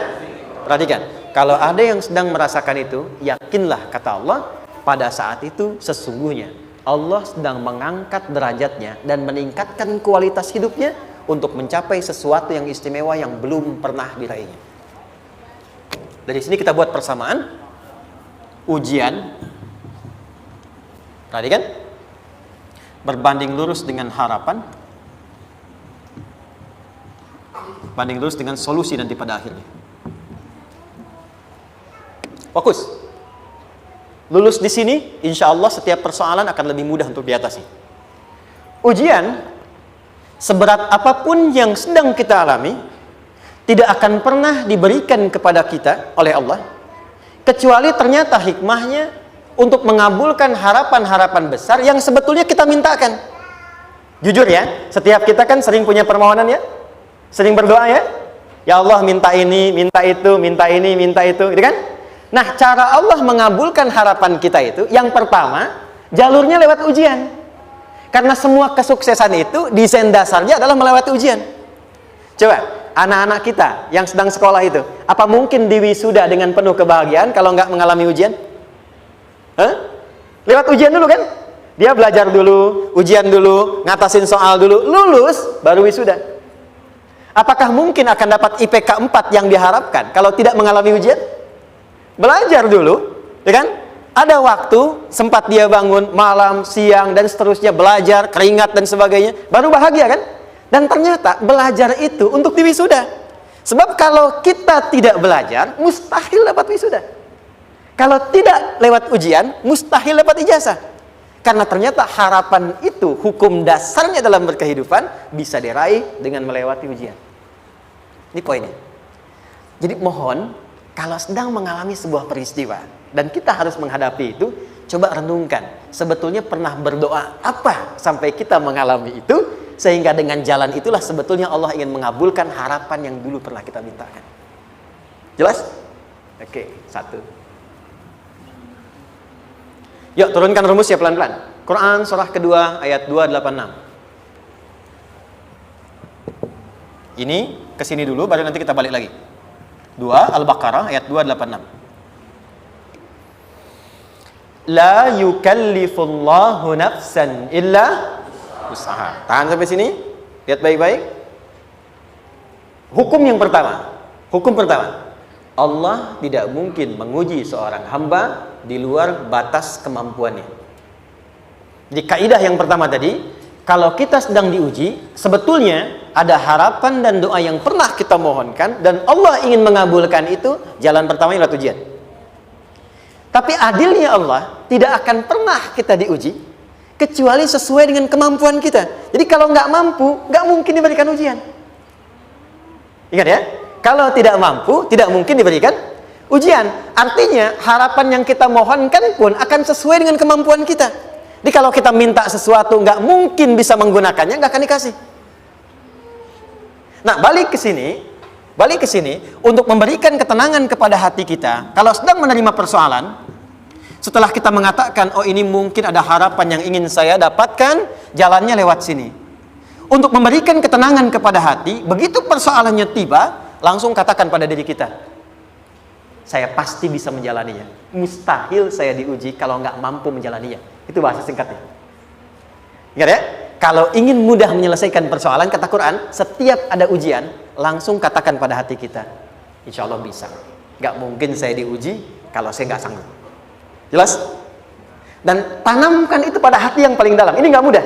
[SPEAKER 1] Perhatikan. Kalau ada yang sedang merasakan itu, yakinlah kata Allah, pada saat itu sesungguhnya Allah sedang mengangkat derajatnya dan meningkatkan kualitas hidupnya untuk mencapai sesuatu yang istimewa yang belum pernah diraihnya. Dari sini kita buat persamaan. Ujian. Perhatikan. Berbanding lurus dengan harapan. Banding lurus dengan solusi nanti pada akhirnya. Fokus. Lulus di sini, insya Allah setiap persoalan akan lebih mudah untuk diatasi. Ujian, seberat apapun yang sedang kita alami, tidak akan pernah diberikan kepada kita oleh Allah, kecuali ternyata hikmahnya untuk mengabulkan harapan-harapan besar yang sebetulnya kita mintakan. Jujur ya, setiap kita kan sering punya permohonan ya, sering berdoa ya, ya Allah minta ini, minta itu, minta ini, minta itu, gitu kan? Nah, cara Allah mengabulkan harapan kita itu, yang pertama, jalurnya lewat ujian. Karena semua kesuksesan itu, desain dasarnya adalah melewati ujian. Coba, anak-anak kita yang sedang sekolah itu, apa mungkin diwisuda dengan penuh kebahagiaan kalau nggak mengalami ujian? Lewat ujian dulu kan? Dia belajar dulu, ujian dulu, ngatasin soal dulu, lulus, baru wisuda. Apakah mungkin akan dapat IPK 4 yang diharapkan kalau tidak mengalami ujian? Belajar dulu, ya kan? Ada waktu, sempat dia bangun malam, siang, dan seterusnya, belajar, keringat, dan sebagainya, baru bahagia kan? Dan ternyata belajar itu untuk diwisuda. Sebab kalau kita tidak belajar, mustahil dapat wisuda. Kalau tidak lewat ujian, mustahil dapat ijazah. Karena ternyata harapan itu, hukum dasarnya dalam berkehidupan, bisa diraih dengan melewati ujian. Ini poinnya. Jadi mohon, kalau sedang mengalami sebuah peristiwa, dan kita harus menghadapi itu, coba renungkan, sebetulnya pernah berdoa apa sampai kita mengalami itu, sehingga dengan jalan itulah sebetulnya Allah ingin mengabulkan harapan yang dulu pernah kita mintakan. Jelas? Oke, satu. Yuk, turunkan rumus ya pelan-pelan. Quran surah kedua ayat 286. Ini kesini dulu, baru nanti kita balik lagi. 2 Al-Baqarah ayat 286. La yukallifullahu nafsan illa usaha. Tahan sampai sini. Lihat baik-baik. Hukum yang pertama. Hukum pertama. Allah tidak mungkin menguji seorang hamba di luar batas kemampuannya. Jadi kaidah yang pertama tadi, kalau kita sedang diuji, sebetulnya ada harapan dan doa yang pernah kita mohonkan dan Allah ingin mengabulkan itu, jalan pertamanya adalah ujian. Tapi adilnya Allah, tidak akan pernah kita diuji kecuali sesuai dengan kemampuan kita. Jadi kalau nggak mampu, nggak mungkin diberikan ujian. Ingat ya, kalau tidak mampu, tidak mungkin diberikan ujian. Artinya harapan yang kita mohonkan pun akan sesuai dengan kemampuan kita. Jadi kalau kita minta sesuatu nggak mungkin bisa menggunakannya, nggak akan dikasih. Nah, balik ke sini untuk memberikan ketenangan kepada hati kita. Kalau sedang menerima persoalan, setelah kita mengatakan, oh ini mungkin ada harapan yang ingin saya dapatkan, jalannya lewat sini. Untuk memberikan ketenangan kepada hati, begitu persoalannya tiba, langsung katakan pada diri kita, saya pasti bisa menjalaninya. Mustahil saya diuji kalau nggak mampu menjalaninya. Itu bahasa singkatnya. Ingat ya, kalau ingin mudah menyelesaikan persoalan, kata Quran, setiap ada ujian, langsung katakan pada hati kita, insya Allah bisa. Nggak mungkin saya diuji kalau saya nggak sanggup. Jelas? Dan tanamkan itu pada hati yang paling dalam. Ini nggak mudah.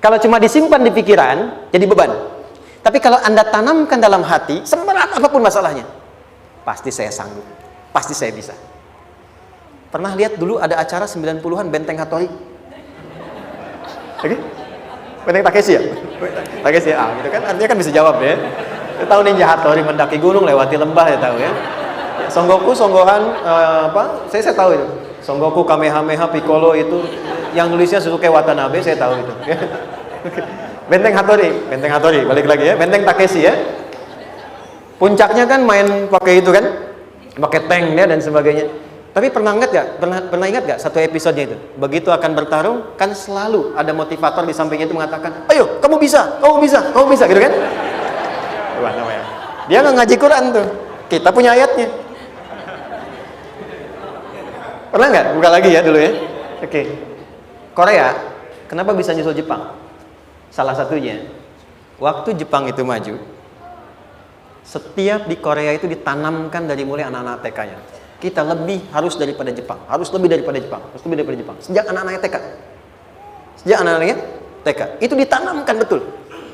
[SPEAKER 1] Kalau cuma disimpan di pikiran, jadi beban. Tapi kalau Anda tanamkan dalam hati, seberat apapun masalahnya, pasti saya sanggup, pasti saya bisa. Pernah lihat dulu ada acara 90-an Benteng Hattori? Oke? Benteng Takeshi ya? Takeshi ya? Gitu kan, artinya kan bisa jawab ya. Kita tahu Ninja Hattori mendaki gunung, lewati lembah, ya tahu ya. Son Goku, Son Gohan, apa? Saya tahu itu. Son Goku, Kamehameha, Piccolo itu, yang nulisnya Suzuki Watanabe, saya tahu itu. Benteng Hattori, balik lagi ya. Benteng Takeshi ya. Puncaknya kan main pakai itu kan, pakai tank ya dan sebagainya. Tapi pernah ingat gak satu episodenya itu? Begitu akan bertarung, kan selalu ada motivator di sampingnya itu mengatakan, ayo kamu bisa, gitu kan? Wah, namanya. Dia nggak ngaji Quran tuh, kita punya ayatnya. Pernah nggak? Buka lagi ya dulu ya. Oke. Korea, kenapa bisa nyusul Jepang? Salah satunya, waktu Jepang itu maju, setiap di Korea itu ditanamkan dari mulai anak-anak TK-nya. Kita harus lebih daripada Jepang. Sejak anak-anaknya TK. Itu ditanamkan betul.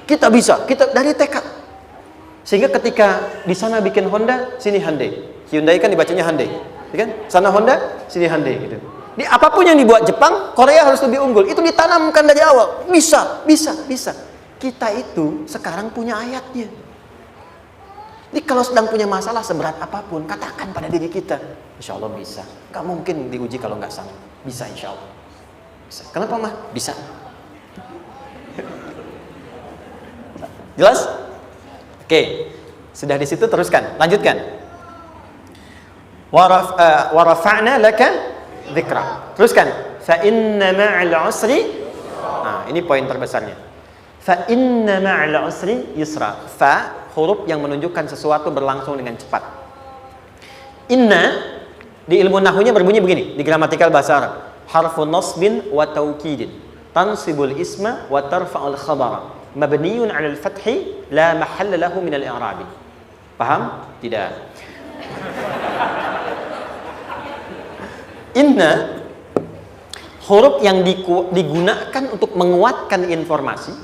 [SPEAKER 1] Kita bisa, kita dari TK. Sehingga ketika di sana bikin Honda, sini Hyundai. Hyundai kan dibacanya Hyundai. Kan? Sana Honda, sini Hyundai gitu. Di apapun yang dibuat Jepang, Korea harus lebih unggul. Itu ditanamkan dari awal. Bisa. kita itu sekarang punya ayatnya. Jadi kalau sedang punya masalah seberat apapun, katakan pada diri kita, insya Allah bisa. Gak mungkin diuji kalau nggak sanggup. Bisa insya Allah. Bisa. Kenapa mah? Bisa. Jelas? Oke. Sudah di situ teruskan. Lanjutkan. Warafa'na laka dzikra. Teruskan. Fa inna ma'al usri. Nah, ini poin terbesarnya. Fa inna ma'al usri yusra. Fa huruf yang menunjukkan sesuatu berlangsung dengan cepat. Inna di ilmu nahwunya berbunyi begini, di gramatikal bahasa Arab. Harfun nasbin wa taukidin. Tansibul isma wa tarfa'ul khabara. Mabniyun 'alal fathi la mahalla lahu min al-i'rabi. Paham? Tidak. Inna huruf yang digunakan untuk menguatkan informasi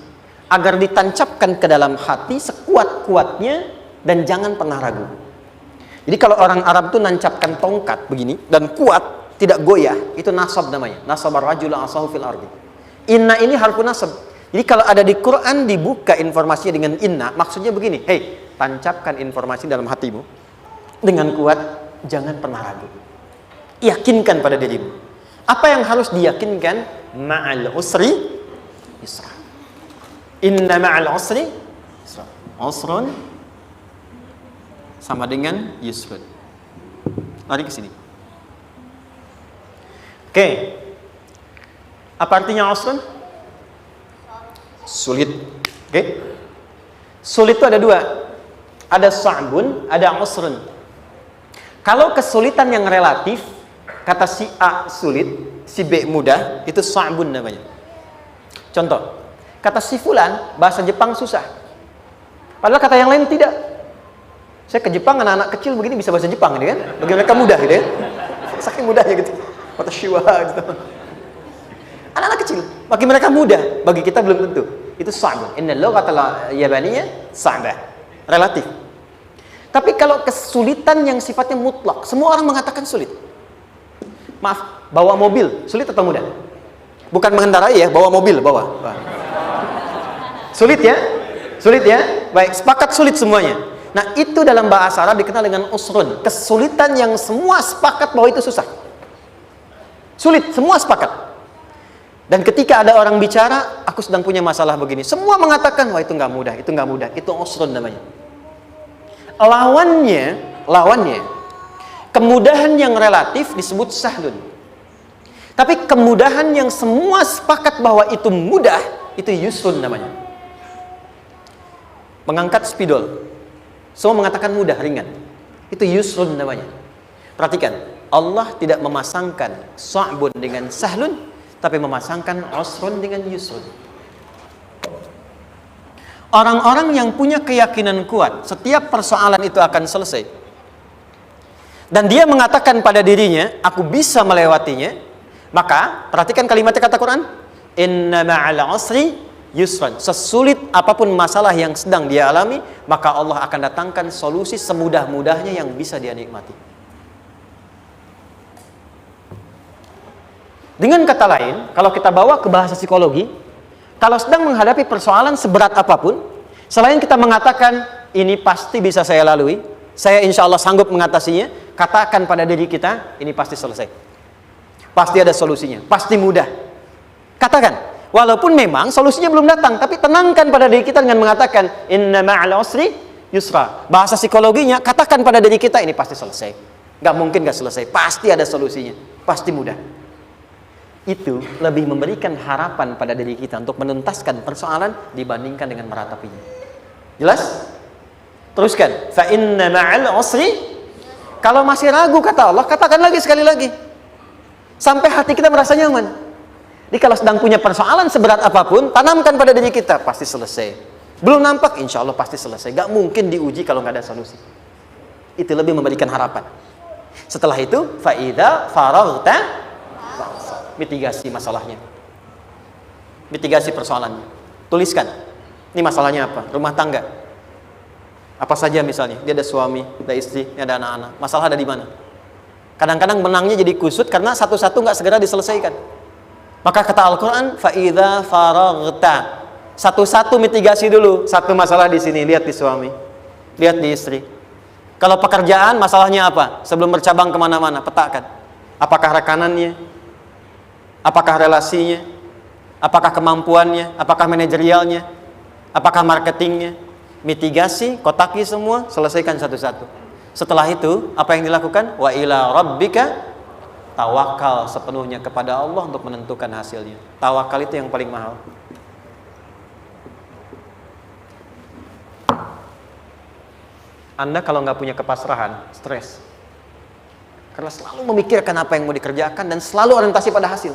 [SPEAKER 1] agar ditancapkan ke dalam hati sekuat-kuatnya dan jangan pernah ragu. Jadi kalau orang Arab itu nancapkan tongkat begini dan kuat, tidak goyah, itu nasab namanya. Nasabar rajul asahu fil ardi. Inna ini harfu nasab. Jadi kalau ada di Quran dibuka informasinya dengan inna, maksudnya begini, hei, tancapkan informasi dalam hatimu dengan kuat, jangan pernah ragu. Yakinkan pada dirimu. Apa yang harus diyakinkan? Ma'al usri yusra. Inna ma'al usri yusra. Usrun sama dengan yusrun. Lari ke sini. Oke. Apa artinya usrun? Sulit. Oke. Sulit itu ada dua. Ada sa'bun, ada usrun. Kalau kesulitan yang relatif, kata si A sulit, si B mudah, itu sa'bun namanya. Contoh, kata si fulan, bahasa Jepang susah. Padahal kata yang lain tidak. Saya ke Jepang, anak-anak kecil begini bisa bahasa Jepang, gitu kan? Bagi mereka mudah, gitu ya. Saking mudahnya gitu. Kata shiwa, gitu. Anak-anak kecil, bagi mereka mudah, bagi kita belum tentu. Itu sa'bun. Inna lughatal yabaniyah sa'bah. Relatif. Tapi kalau kesulitan yang sifatnya mutlak, semua orang mengatakan sulit. Maaf, bawa mobil, sulit atau mudah? Bukan mengendarai ya, bawa mobil, bawa. Sulit ya? Sulit ya? Baik, sepakat sulit semuanya. Nah, itu dalam bahasa Arab dikenal dengan usrun. Kesulitan yang semua sepakat bahwa itu susah. Sulit, semua sepakat. Dan ketika ada orang bicara, aku sedang punya masalah begini. Semua mengatakan, wah itu nggak mudah, itu nggak mudah. Itu usrun namanya. Lawannya, kemudahan yang relatif disebut sahlun. Tapi kemudahan yang semua sepakat bahwa itu mudah, itu yusrun namanya. Mengangkat spidol, semua mengatakan mudah, ringan. Itu yusrun namanya. Perhatikan, Allah tidak memasangkan sa'bun dengan sahlun, tapi memasangkan usrun dengan yusrun. Orang-orang yang punya keyakinan kuat, setiap persoalan itu akan selesai. Dan dia mengatakan pada dirinya, aku bisa melewatinya. Maka, perhatikan kalimatnya kata Quran. Inna ma'al usri yusran. Sesulit apapun masalah yang sedang dia alami, maka Allah akan datangkan solusi semudah-mudahnya yang bisa dia nikmati. Dengan kata lain, kalau kita bawa ke bahasa psikologi, kalau sedang menghadapi persoalan seberat apapun, selain kita mengatakan, ini pasti bisa saya lalui, saya insya Allah sanggup mengatasinya, katakan pada diri kita, ini pasti selesai. Pasti ada solusinya, pasti mudah. Katakan, walaupun memang solusinya belum datang, tapi tenangkan pada diri kita dengan mengatakan, inna ma'al usri yusra. Bahasa psikologinya, katakan pada diri kita, ini pasti selesai. Gak mungkin gak selesai, pasti ada solusinya, pasti mudah. Itu lebih memberikan harapan pada diri kita untuk menuntaskan persoalan dibandingkan dengan meratapinya. Jelas? Teruskan. Fa inna ma'al usri. Kalau masih ragu kata Allah, katakan lagi sekali lagi. Sampai hati kita merasa nyaman. Jadi kalau sedang punya persoalan seberat apapun, tanamkan pada diri kita, pasti selesai. Belum nampak, insya Allah pasti selesai. Gak mungkin diuji kalau gak ada solusi. Itu lebih memberikan harapan. Setelah itu, fa idza faraghta, mitigasi masalahnya, mitigasi persoalannya, tuliskan ini masalahnya apa, rumah tangga apa saja, misalnya dia ada suami, ada istri, ada anak-anak, masalah ada di mana. Kadang-kadang benangnya jadi kusut karena satu-satu nggak segera diselesaikan. Maka kata Al-Quran, fa idza faraghta, Satu-satu mitigasi dulu. Satu masalah di sini, lihat di suami, lihat di istri. Kalau pekerjaan, masalahnya apa? Sebelum bercabang kemana-mana, petakan. Apakah rekanannya? Apakah relasinya? Apakah kemampuannya? Apakah manajerialnya? Apakah marketingnya? Mitigasi, kotaki semua, selesaikan satu-satu. Setelah itu, apa yang dilakukan? Wa ila rabbika, tawakal sepenuhnya kepada Allah untuk menentukan hasilnya. Tawakal itu yang paling mahal. Anda kalau nggak punya kepasrahan, stres. Karena selalu memikirkan apa yang mau dikerjakan dan selalu orientasi pada hasil.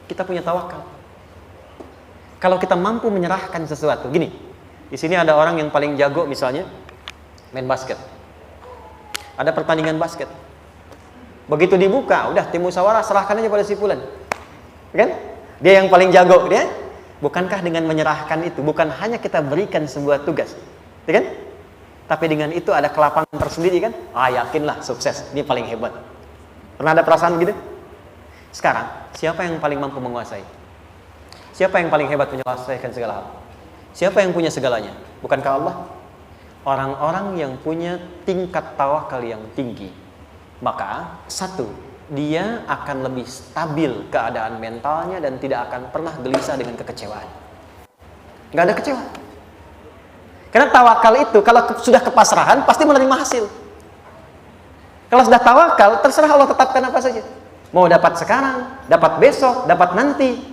[SPEAKER 1] Kita punya tawakal. Kalau kita mampu menyerahkan sesuatu, gini. Di sini ada orang yang paling jago misalnya main basket. Ada pertandingan basket. Begitu dibuka, udah tim musyawarah serahkan aja pada si fulan. Kan? Dia yang paling jago, dia. Bukankah dengan menyerahkan itu bukan hanya kita berikan sebuah tugas, ya kan? Tapi dengan itu ada kelapangan tersendiri kan? Yakinlah sukses, ini paling hebat. Pernah ada perasaan gitu? Sekarang, siapa yang paling mampu menguasai? Siapa yang paling hebat menyelesaikan segala hal? Siapa yang punya segalanya? Bukankah Allah? Orang-orang yang punya tingkat tawakal yang tinggi, maka satu, dia akan lebih stabil keadaan mentalnya dan tidak akan pernah gelisah dengan kekecewaan. Gak ada kecewa. Karena tawakal itu kalau sudah kepasrahan pasti menerima hasil. Kalau sudah tawakal, terserah Allah tetapkan apa saja. Mau dapat sekarang, dapat besok, dapat nanti.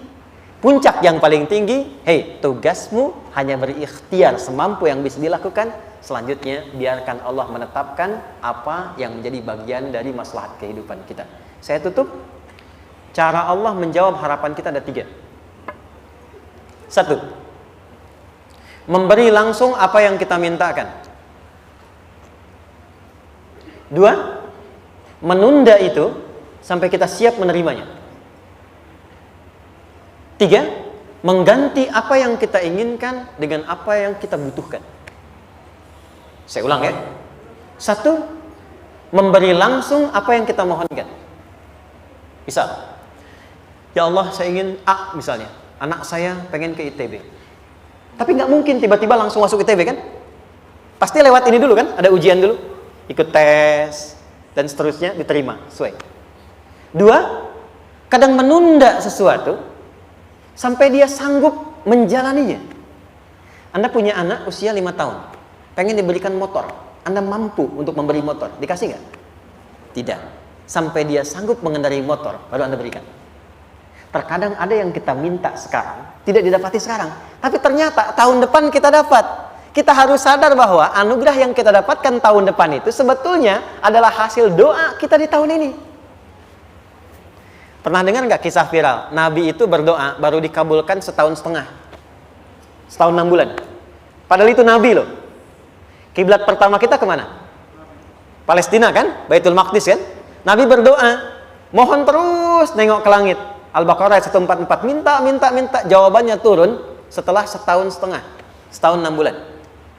[SPEAKER 1] Puncak yang paling tinggi, tugasmu hanya berikhtiar semampu yang bisa dilakukan. Selanjutnya biarkan Allah menetapkan apa yang menjadi bagian dari maslahat kehidupan kita. Saya tutup. Cara Allah menjawab harapan kita ada 3. 1. Memberi langsung apa yang kita mintakan. 2. Menunda itu sampai kita siap menerimanya. 3. Mengganti apa yang kita inginkan dengan apa yang kita butuhkan. Saya ulang ya. 1. Memberi langsung apa yang kita mohonkan. Misal, ya Allah saya ingin A misalnya, anak saya pengen ke ITB. Tapi nggak mungkin tiba-tiba langsung masuk ITB kan? Pasti lewat ini dulu kan? Ada ujian dulu, ikut tes dan seterusnya diterima sesuai. 2. Kadang menunda sesuatu sampai dia sanggup menjalaninya. Anda punya anak usia 5 tahun, pengen diberikan motor. Anda mampu untuk memberi motor, dikasih nggak? Tidak. Sampai dia sanggup mengendarai motor, baru Anda berikan. Terkadang ada yang kita minta sekarang, tidak didapati sekarang. Tapi ternyata tahun depan kita dapat. Kita harus sadar bahwa anugerah yang kita dapatkan tahun depan itu sebetulnya adalah hasil doa kita di tahun ini. Pernah dengar nggak kisah viral? Nabi itu berdoa baru dikabulkan setahun setengah. Setahun 6 bulan. Padahal itu Nabi loh. Kiblat pertama kita kemana? Palestina kan? Baitul Maqdis kan? Nabi berdoa, mohon terus nengok ke langit. Al-Baqarah 144, minta, jawabannya turun setelah setahun setengah, setahun 6 bulan.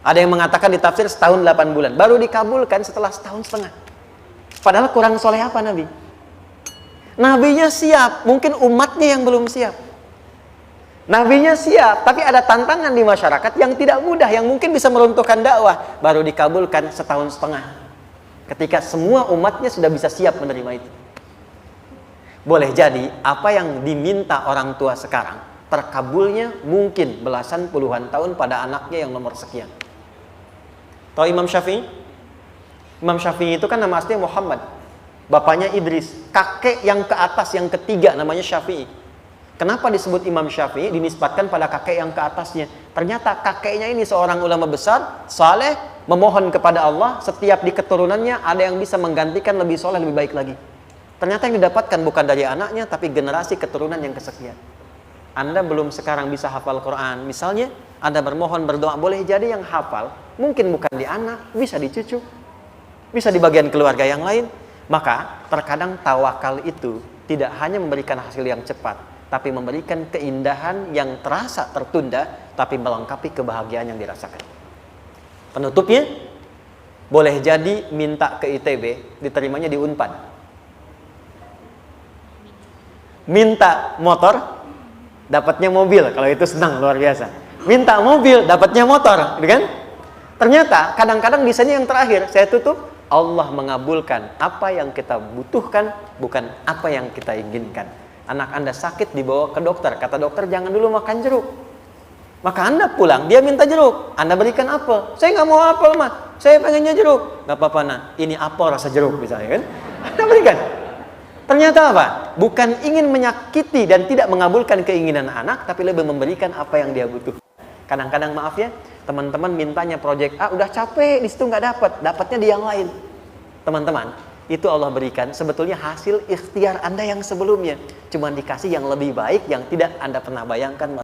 [SPEAKER 1] Ada yang mengatakan di tafsir setahun 8 bulan, baru dikabulkan setelah setahun setengah. Padahal kurang soleh apa Nabi? Nabinya siap, mungkin umatnya yang belum siap. Nabinya siap, tapi ada tantangan di masyarakat yang tidak mudah, yang mungkin bisa meruntuhkan dakwah, baru dikabulkan setahun setengah. Ketika semua umatnya sudah bisa siap menerima itu. Boleh jadi apa yang diminta orang tua sekarang terkabulnya mungkin belasan puluhan tahun pada anaknya yang nomor sekian. Tahu Imam Syafi'i? Imam Syafi'i itu kan nama aslinya Muhammad, bapaknya Idris, kakek yang ke atas yang ketiga namanya Syafi'i. Kenapa disebut Imam Syafi'i? Dinisbatkan pada kakek yang ke atasnya. Ternyata kakeknya ini seorang ulama besar, saleh, memohon kepada Allah, setiap di keturunannya ada yang bisa menggantikan lebih soleh, lebih baik lagi. Ternyata yang didapatkan bukan dari anaknya, tapi generasi keturunan yang kesekian. Anda belum sekarang bisa hafal Quran. Misalnya, Anda bermohon, berdoa, boleh jadi yang hafal, mungkin bukan di anak, bisa di cucu, bisa di bagian keluarga yang lain. Maka, terkadang tawakal itu tidak hanya memberikan hasil yang cepat, tapi memberikan keindahan yang terasa tertunda, tapi melengkapi kebahagiaan yang dirasakan. Penutupnya, boleh jadi minta ke ITB, diterimanya di Unpad. Minta motor, dapatnya mobil, kalau itu senang luar biasa. Minta mobil, dapatnya motor, gitu kan? Ternyata kadang-kadang di sini yang terakhir, saya tutup, Allah mengabulkan apa yang kita butuhkan, bukan apa yang kita inginkan. Anak Anda sakit, dibawa ke dokter, kata dokter jangan dulu makan jeruk. Maka Anda pulang, dia minta jeruk, Anda berikan apel. Saya nggak mau apel mah, saya pengennya jeruk. Nggak apa-apa nah, ini apel rasa jeruk misalnya kan? Anda berikan. Ternyata apa? Bukan ingin menyakiti dan tidak mengabulkan keinginan anak, tapi lebih memberikan apa yang dia butuh. Kadang-kadang maaf ya, teman-teman mintanya proyek A, udah capek, di situ nggak dapat, dapatnya di yang lain. Teman-teman, itu Allah berikan sebetulnya hasil ikhtiar Anda yang sebelumnya. Cuma dikasih yang lebih baik, yang tidak Anda pernah bayangkan.